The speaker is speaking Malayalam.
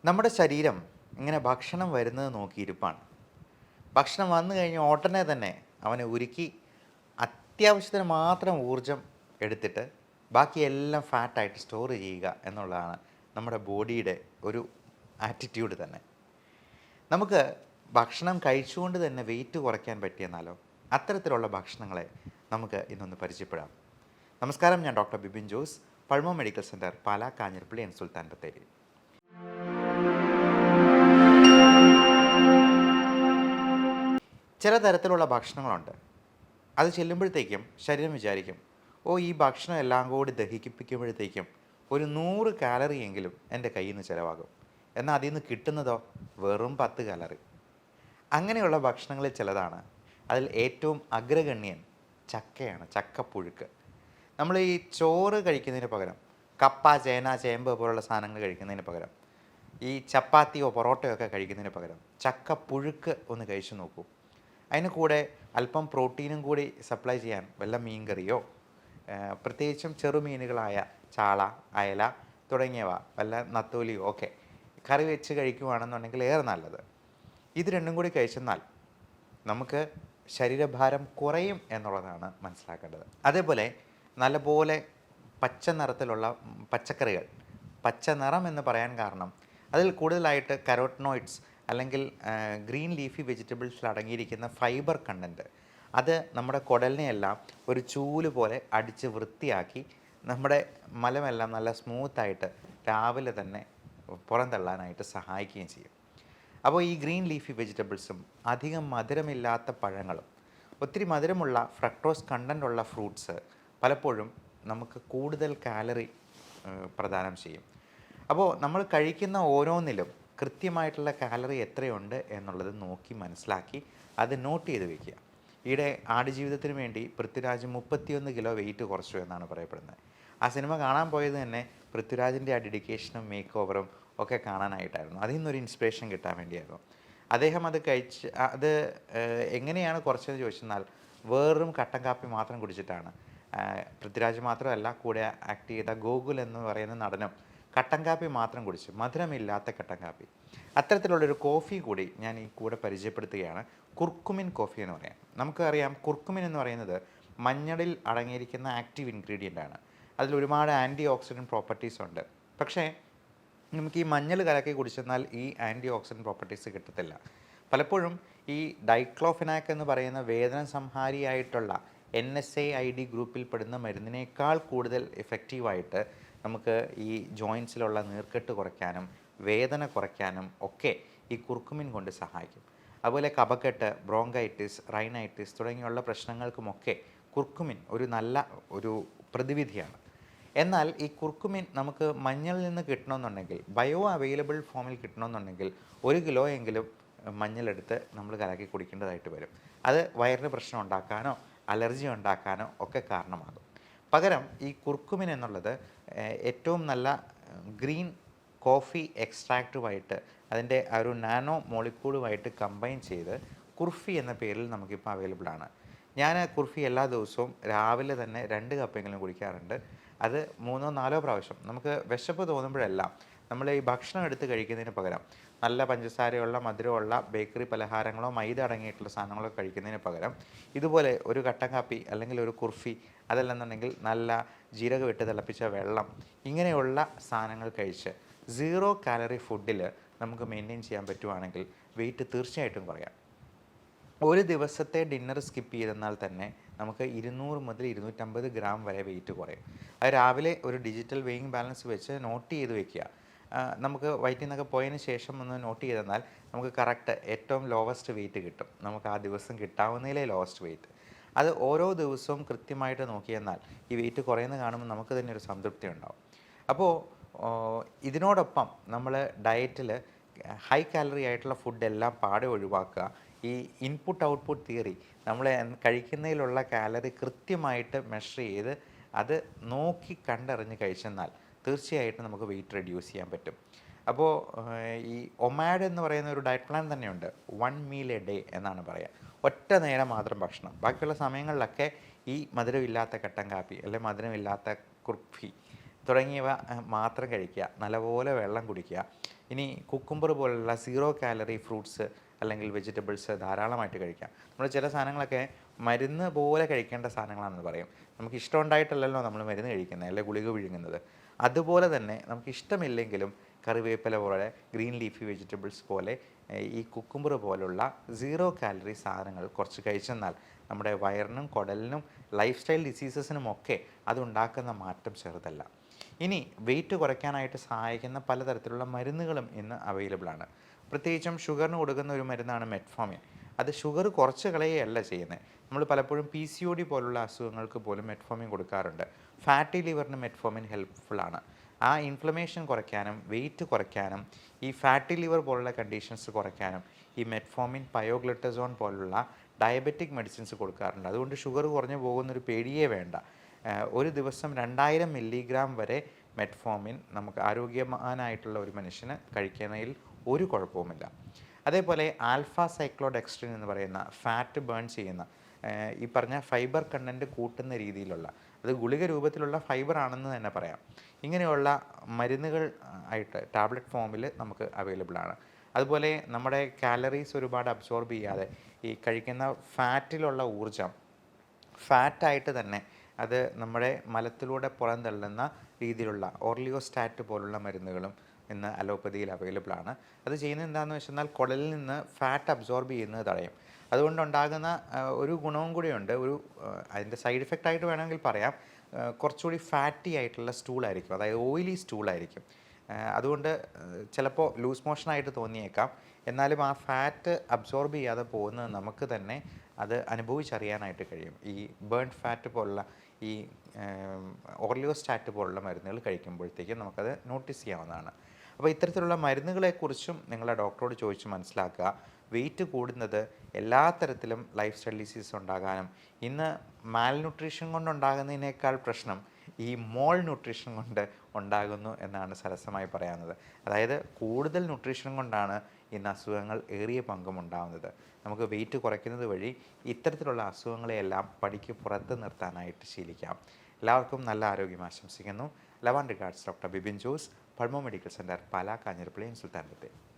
നമ്മുടെ ശരീരം ഇങ്ങനെ ഭക്ഷണം വരുന്നത് നോക്കിയിരിപ്പാണ്. ഭക്ഷണം വന്നു കഴിഞ്ഞ് ഉടനെ തന്നെ അവനെ ഉരുക്കി അത്യാവശ്യത്തിന് മാത്രം ഊർജം എടുത്തിട്ട് ബാക്കിയെല്ലാം ഫാറ്റായിട്ട് സ്റ്റോർ ചെയ്യുക എന്നുള്ളതാണ് നമ്മുടെ ബോഡിയുടെ ഒരു ആറ്റിറ്റ്യൂഡ് തന്നെ. നമുക്ക് ഭക്ഷണം കഴിച്ചുകൊണ്ട് തന്നെ വെയിറ്റ് കുറയ്ക്കാൻ പറ്റിയെന്നാലോ? അത്തരത്തിലുള്ള ഭക്ഷണങ്ങളെ നമുക്ക് ഇന്നൊന്ന് പരിചയപ്പെടാം. നമസ്കാരം, ഞാൻ doctor Bibin Jose, Pulmo medical centre, Pala, Kanjirappally and Sultan Bathery. ചില തരത്തിലുള്ള ഭക്ഷണങ്ങളുണ്ട്. അത് ചെല്ലുമ്പോഴത്തേക്കും ശരീരം വിചാരിക്കും, ഈ ഭക്ഷണം എല്ലാം കൂടി ദഹിപ്പിക്കുമ്പോഴത്തേക്കും ഒരു 100 കാലറി എങ്കിലും എൻ്റെ കയ്യിൽ നിന്ന് ചിലവാകും. എന്നാൽ അതിൽ നിന്ന് കിട്ടുന്നതോ വെറും 10 കാലറി. അങ്ങനെയുള്ള ഭക്ഷണങ്ങളിൽ ചിലതാണ്. അതിൽ ഏറ്റവും അഗ്രഗണ്യൻ ചക്കയാണ്, ചക്കപ്പുഴുക്ക്. നമ്മൾ ഈ ചോറ് കഴിക്കുന്നതിന് പകരം കപ്പ, ചേന, ചേമ്പ് പോലുള്ള സാധനങ്ങൾ കഴിക്കുന്നതിന് പകരം ഈ ചപ്പാത്തിയോ പൊറോട്ടയോ ഒക്കെ കഴിക്കുന്നതിന് പകരം ചക്കപ്പുഴുക്ക് ഒന്ന് കഴിച്ചു നോക്കൂ. അതിന് കൂടെ അല്പം പ്രോട്ടീനും കൂടി സപ്ലൈ ചെയ്യാൻ വല്ല മീൻകറിയോ, പ്രത്യേകിച്ചും ചെറുമീനുകളായ ചാള, അയല തുടങ്ങിയവ, വല്ല നത്തോലിയോ ഒക്കെ കറി വെച്ച് കഴിക്കുകയാണെന്നുണ്ടെങ്കിൽ ഏറെ നല്ലത്. ഇത് രണ്ടും കൂടി കഴിച്ചെന്നാൽ നമുക്ക് ശരീരഭാരം കുറയും എന്നുള്ളതാണ് മനസ്സിലാക്കേണ്ടത്. അതേപോലെ നല്ലപോലെ പച്ച നിറത്തിലുള്ള പച്ചക്കറികൾ, പച്ച നിറം എന്ന് പറയാൻ കാരണം അതിൽ കൂടുതലായിട്ട് കരോട്ടനോയിഡ്സ് അല്ലെങ്കിൽ ഗ്രീൻ ലീഫി വെജിറ്റബിൾസിൽ അടങ്ങിയിരിക്കുന്ന ഫൈബർ കണ്ടൻറ്റ് അത് നമ്മുടെ കുടലിനെയെല്ലാം ഒരു ചൂല് പോലെ അടിച്ച് വൃത്തിയാക്കി നമ്മുടെ മലമെല്ലാം നല്ല സ്മൂത്തായിട്ട് രാവിലെ തന്നെ പുറന്തള്ളാനായിട്ട് സഹായിക്കുകയും ചെയ്യും. അപ്പോൾ ഈ ഗ്രീൻ ലീഫി വെജിറ്റബിൾസും അധികം മധുരമില്ലാത്ത പഴങ്ങളും ഒത്തിരി മധുരമുള്ള ഫ്രക്ടോസ് കണ്ടൻ്റുള്ള ഫ്രൂട്ട്സ് പലപ്പോഴും നമുക്ക് കൂടുതൽ കാലറി പ്രദാനം ചെയ്യും. അപ്പോൾ നമ്മൾ കഴിക്കുന്ന ഓരോന്നിലും കൃത്യമായിട്ടുള്ള കാലറി എത്രയുണ്ട് എന്നുള്ളത് നോക്കി മനസ്സിലാക്കി അത് നോട്ട് ചെയ്ത് വയ്ക്കുക. ഈയിടെ ആടുജീവിതത്തിന് വേണ്ടി പൃഥ്വിരാജ് 31 കിലോ വെയിറ്റ് കുറച്ചു എന്നാണ് പറയപ്പെടുന്നത്. ആ സിനിമ കാണാൻ പോയത് തന്നെ പൃഥ്വിരാജിൻ്റെ ആ ഡെഡിക്കേഷനും മേക്ക് ഓവറും ഒക്കെ കാണാനായിട്ടായിരുന്നു. അതിൽ നിന്നൊരു ഇൻസ്പിറേഷൻ കിട്ടാൻ വേണ്ടിയായിരുന്നു. അദ്ദേഹം അത് എങ്ങനെയാണ് കുറച്ചതെന്ന് ചോദിച്ചെന്നാൽ വെറും കട്ടൻ കാപ്പി മാത്രം കുടിച്ചിട്ടാണ്. പൃഥ്വിരാജ് മാത്രമല്ല, കൂടെ ആക്ട് ചെയ്ത ഗോകുൽ എന്ന് പറയുന്ന നടനും കട്ടൻ കാപ്പി മാത്രം കുടിച്ചു, മധുരമില്ലാത്ത കട്ടൻ കാപ്പി. അത്തരത്തിലുള്ളൊരു കോഫി കൂടി ഞാൻ ഈ കൂടെ പരിചയപ്പെടുത്തുകയാണ്. കുർക്കുമിൻ കോഫി എന്ന് പറയാം. നമുക്കറിയാം, കുർക്കുമിൻ എന്ന് പറയുന്നത് മഞ്ഞളിൽ അടങ്ങിയിരിക്കുന്ന ആക്റ്റീവ് ഇൻഗ്രീഡിയൻ്റ് ആണ്. അതിൽ ഒരുപാട് ആൻറ്റി ഓക്സിഡൻറ്റ് പ്രോപ്പർട്ടീസ് ഉണ്ട്. പക്ഷേ നമുക്ക് ഈ മഞ്ഞൾ കലക്കി കുടിച്ചെന്നാൽ ഈ ആൻറ്റി ഓക്സിഡൻറ്റ് പ്രോപ്പർട്ടീസ് കിട്ടത്തില്ല. പലപ്പോഴും ഈ ഡൈക്ലോഫെനാക്ക് എന്ന് പറയുന്ന വേദന സംഹാരിയായിട്ടുള്ള NSAID ഗ്രൂപ്പിൽ പെടുന്ന മരുന്നിനേക്കാൾ കൂടുതൽ എഫക്റ്റീവായിട്ട് നമുക്ക് ഈ ജോയിൻസിലുള്ള നീർക്കെട്ട് കുറയ്ക്കാനും വേദന കുറയ്ക്കാനും ഒക്കെ ഈ കുർക്കുമിൻ കൊണ്ട് സഹായിക്കും. അതുപോലെ കഫക്കെട്ട്, ബ്രോങ്കൈറ്റിസ്, റൈനൈറ്റിസ് തുടങ്ങിയുള്ള പ്രശ്നങ്ങൾക്കുമൊക്കെ കുർക്കുമിൻ ഒരു പ്രതിവിധിയാണ്. എന്നാൽ ഈ കുർക്കുമിൻ നമുക്ക് മഞ്ഞളിൽ നിന്ന് കിട്ടണമെന്നുണ്ടെങ്കിൽ, ബയോ അവൈലബിൾ ഫോമിൽ കിട്ടണമെന്നുണ്ടെങ്കിൽ 1 കിലോ എങ്കിലും മഞ്ഞളെടുത്ത് നമ്മൾ കലക്കി കുടിക്കേണ്ടതായിട്ട് വരും. അത് വയറിന് പ്രശ്നം ഉണ്ടാക്കാനോ അലർജി ഉണ്ടാക്കാനോ ഒക്കെ കാരണമാകും. പകരം ഈ കുർക്കുമിൻ എന്നുള്ളത് ഏറ്റവും നല്ല ഗ്രീൻ കോഫി എക്സ്ട്രാക്റ്റുമായിട്ട് അതിൻ്റെ ആ ഒരു നാനോ മോളിക്യൂളുമായിട്ട് കമ്പൈൻ ചെയ്ത് കുർഫി എന്ന പേരിൽ നമുക്കിപ്പോൾ അവൈലബിൾ ആണ്. ഞാൻ കുർഫി എല്ലാ ദിവസവും രാവിലെ തന്നെ 2 കപ്പെങ്കിലും കുടിക്കാറുണ്ട്. അത് 3-4 പ്രാവശ്യം. നമുക്ക് വിശപ്പ് തോന്നുമ്പോഴെല്ലാം നമ്മൾ ഈ ഭക്ഷണം എടുത്ത് കഴിക്കുന്നതിന് പകരം നല്ല പഞ്ചസാരയുള്ള, മധുരമുള്ള ബേക്കറി പലഹാരങ്ങളോ മൈദ അടങ്ങിയിട്ടുള്ള സാധനങ്ങളോ കഴിക്കുന്നതിന് പകരം ഇതുപോലെ ഒരു കട്ടൻ കാപ്പി അല്ലെങ്കിൽ ഒരു കുർഫി, അതല്ലെന്നുണ്ടെങ്കിൽ നല്ല ജീരകം ഇട്ട് തിളപ്പിച്ച വെള്ളം, ഇങ്ങനെയുള്ള സാധനങ്ങൾ കഴിച്ച് 0 കാലറി ഫുഡിൽ നമുക്ക് മെയിൻറ്റെയിൻ ചെയ്യാൻ പറ്റുവാണെങ്കിൽ വെയിറ്റ് തീർച്ചയായിട്ടും കുറയാം. ഒരു ദിവസത്തെ ഡിന്നർ സ്കിപ്പ് ചെയ്തെന്നാൽ തന്നെ നമുക്ക് 200 മുതൽ 250 ഗ്രാം വരെ വെയിറ്റ് കുറയും. അത് രാവിലെ ഒരു ഡിജിറ്റൽ വെയിങ് ബാലൻസ് വെച്ച് നോട്ട് ചെയ്ത് വെക്കുക. നമുക്ക് വയറ്റിൽ നിന്നൊക്കെ പോയതിന് ശേഷം ഒന്ന് നോട്ട് ചെയ്തെന്നാൽ നമുക്ക് കറക്റ്റ് ഏറ്റവും ലോവസ്റ്റ് വെയിറ്റ് കിട്ടും. നമുക്ക് ആ ദിവസം കിട്ടാവുന്നതിലെ ലോവസ്റ്റ് വെയിറ്റ്. അത് ഓരോ ദിവസവും കൃത്യമായിട്ട് നോക്കിയെന്നാൽ ഈ വെയിറ്റ് കുറയുന്നത് കാണുമ്പോൾ നമുക്ക് തന്നെ ഒരു സംതൃപ്തി ഉണ്ടാവും. അപ്പോൾ ഇതിനോടൊപ്പം നമ്മൾ ഡയറ്റിൽ ഹൈ കാലറി ആയിട്ടുള്ള ഫുഡെല്ലാം പാടെ ഒഴിവാക്കുക. ഈ ഇൻപുട്ട് ഔട്ട്പുട്ട് തിയറി, നമ്മൾ കഴിക്കുന്നതിലുള്ള കാലറി കൃത്യമായിട്ട് മെഷർ ചെയ്ത് അത് നോക്കി കണ്ടറിഞ്ഞ് കഴിച്ചെന്നാൽ തീർച്ചയായിട്ടും നമുക്ക് വെയിറ്റ് റെഡ്യൂസ് ചെയ്യാൻ പറ്റും. അപ്പോൾ ഈ ഒമാഡ് എന്ന് പറയുന്ന ഒരു ഡയറ്റ് പ്ലാൻ തന്നെയുണ്ട്. 1 മീൽ എ ഡേ എന്നാണ് പറയുക. ഒറ്റ നേരം മാത്രം ഭക്ഷണം. ബാക്കിയുള്ള സമയങ്ങളിലൊക്കെ ഈ മധുരമില്ലാത്ത കട്ടൻ കാപ്പി അല്ലെങ്കിൽ മധുരമില്ലാത്ത കുർഫി തുടങ്ങിയവ മാത്രം കഴിക്കുക. നല്ലപോലെ വെള്ളം കുടിക്കുക. ഇനി കുക്കുംബർ പോലുള്ള 0 കാലറി ഫ്രൂട്ട്സ് അല്ലെങ്കിൽ വെജിറ്റബിൾസ് ധാരാളമായിട്ട് കഴിക്കാം. നമ്മൾ ചില സാധനങ്ങളൊക്കെ മരുന്ന് പോലെ കഴിക്കേണ്ട സാധനങ്ങളാണെന്ന് പറയും. നമുക്ക് ഇഷ്ടമുണ്ടായിട്ടല്ലല്ലോ നമ്മൾ മരുന്ന് കഴിക്കുന്നത്, അല്ലെങ്കിൽ ഗുളിക വിഴുങ്ങുന്നത്. അതുപോലെ തന്നെ നമുക്ക് ഇഷ്ടമില്ലെങ്കിലും കറിവേപ്പില പോലെ, ഗ്രീൻ ലീഫി വെജിറ്റബിൾസ് പോലെ, ഈ കുക്കുംബർ പോലുള്ള 0 കാലറി സാധനങ്ങൾ കുറച്ച് കഴിച്ചെന്നാൽ നമ്മുടെ വയറിനും കുടലിനും ലൈഫ് സ്റ്റൈൽ ഡിസീസസിനുമൊക്കെ അതുണ്ടാക്കുന്ന മാറ്റം ചെറുതല്ല. ഇനി വെയിറ്റ് കുറയ്ക്കാനായിട്ട് സഹായിക്കുന്ന പലതരത്തിലുള്ള മരുന്നുകളും ഇന്ന് അവൈലബിൾ ആണ്. പ്രത്യേകിച്ചും ഷുഗറിന് കൊടുക്കുന്ന ഒരു മരുന്നാണ് മെറ്റ്ഫോമിൻ. അത് ഷുഗർ കുറച്ച് കളയുകയല്ല ചെയ്യുന്നത്. നമ്മൾ പലപ്പോഴും PCOD പോലുള്ള അസുഖങ്ങൾക്ക് പോലും മെറ്റ്ഫോമിൻ കൊടുക്കാറുണ്ട്. ഫാറ്റി ലിവറിന് മെറ്റ്ഫോമിൻ ഹെൽപ്ഫുള്ളാണ്. ആ ഇൻഫ്ലമേഷൻ കുറയ്ക്കാനും വെയിറ്റ് കുറയ്ക്കാനും ഈ ഫാറ്റി ലിവർ പോലുള്ള കണ്ടീഷൻസ് കുറയ്ക്കാനും ഈ മെറ്റ്ഫോമിൻ, പയോഗ്ലിറ്റസോൺ പോലുള്ള ഡയബറ്റിക് മെഡിസിൻസ് കൊടുക്കാറുണ്ട്. അതുകൊണ്ട് ഷുഗർ കുറഞ്ഞു പോകുന്നൊരു പേടിയേ വേണ്ട. ഒരു ദിവസം 2000 മില്ലിഗ്രാം വരെ മെറ്റ്ഫോമിൻ നമുക്ക് ആരോഗ്യവാനായിട്ടുള്ള ഒരു മനുഷ്യന് കഴിക്കുന്നതിൽ ഒരു കുഴപ്പവുമില്ല. അതേപോലെ ആൽഫ സൈക്ലോഡെക്സ്ട്രിൻ എന്ന് പറയുന്ന ഫാറ്റ് ബേൺ ചെയ്യുന്ന ഈ പറഞ്ഞ ഫൈബർ കണ്ടൻറ്റ് കൂട്ടുന്ന രീതിയിലുള്ള, അത് ഗുളിക രൂപത്തിലുള്ള ഫൈബർ ആണെന്ന് തന്നെ പറയാം, ഇങ്ങനെയുള്ള മരുന്നുകൾ ആയിട്ട് ടാബ്ലറ്റ് ഫോമിൽ നമുക്ക് അവൈലബിൾ ആണ്. അതുപോലെ നമ്മുടെ കാലറീസ് ഒരുപാട് അബ്സോർബ് ചെയ്യാതെ ഈ കഴിക്കുന്ന ഫാറ്റിലുള്ള ഊർജം ഫാറ്റായിട്ട് തന്നെ അത് നമ്മുടെ മലത്തിലൂടെ പുറന്തള്ളുന്ന രീതിയിലുള്ള ഓർലിയോസ്റ്റാറ്റ് പോലുള്ള മരുന്നുകളും ഇന്ന് അലോപ്പതിയിൽ അവൈലബിൾ ആണ്. അത് ചെയ്യുന്നത് എന്താണെന്ന് വെച്ചെന്നാൽ കുടലിൽ നിന്ന് ഫാറ്റ് അബ്സോർബ് ചെയ്യുന്നത് തടയും. അതുകൊണ്ടുണ്ടാകുന്ന ഒരു ഗുണവും കൂടിയുണ്ട്. അതിൻ്റെ സൈഡ് ഇഫക്റ്റ് ആയിട്ട് വേണമെങ്കിൽ പറയാം, കുറച്ചുകൂടി ഫാറ്റി ആയിട്ടുള്ള സ്റ്റൂളായിരിക്കും, അതായത് ഓയിലി സ്റ്റൂളായിരിക്കും. അതുകൊണ്ട് ചിലപ്പോൾ ലൂസ് മോഷനായിട്ട് തോന്നിയേക്കാം. എന്നാലും ആ ഫാറ്റ് അബ്സോർബ് ചെയ്യാതെ പോകുന്നത് നമുക്ക് തന്നെ അത് അനുഭവിച്ചറിയാനായിട്ട് കഴിയും. ഈ ബേൺ ഫാറ്റ് പോലുള്ള ഈ ഓർലിയോസ്റ്റാറ്റ് പോലുള്ള മരുന്നുകൾ കഴിക്കുമ്പോഴത്തേക്കും നമുക്കത് നോട്ടീസ് ചെയ്യാവുന്നതാണ്. അപ്പോൾ ഇത്തരത്തിലുള്ള മരുന്നുകളെക്കുറിച്ചും നിങ്ങളുടെ ഡോക്ടറോട് ചോദിച്ച് മനസ്സിലാക്കുക. വെയിറ്റ് കൂടുന്നത് എല്ലാ തരത്തിലും ലൈഫ് സ്റ്റൈൽ ഡിസീസ് ഉണ്ടാകാനും, ഇന്ന് മാൽന്യൂട്രീഷൻ കൊണ്ടുണ്ടാകുന്നതിനേക്കാൾ പ്രശ്നം ഈ മോൾ ന്യൂട്രീഷൻ കൊണ്ട് ഉണ്ടാകുന്നു എന്നാണ് സരസമായി പറയാവുന്നത്. അതായത് കൂടുതൽ ന്യൂട്രീഷൻ കൊണ്ടാണ് ഇന്ന് അസുഖങ്ങൾ ഏറിയ പങ്കും ഉണ്ടാകുന്നത്. നമുക്ക് വെയിറ്റ് കുറയ്ക്കുന്നത് വഴി ഇത്തരത്തിലുള്ള അസുഖങ്ങളെയെല്ലാം പടിക്ക് പുറത്ത് നിർത്താനായിട്ട് ശീലിക്കാം. എല്ലാവർക്കും നല്ല ആരോഗ്യം ആശംസിക്കുന്നു. Love and regards, doctor Bibin Jose, Pulmo medical centre, Pala, Kanjirappally, Sultan Bathery.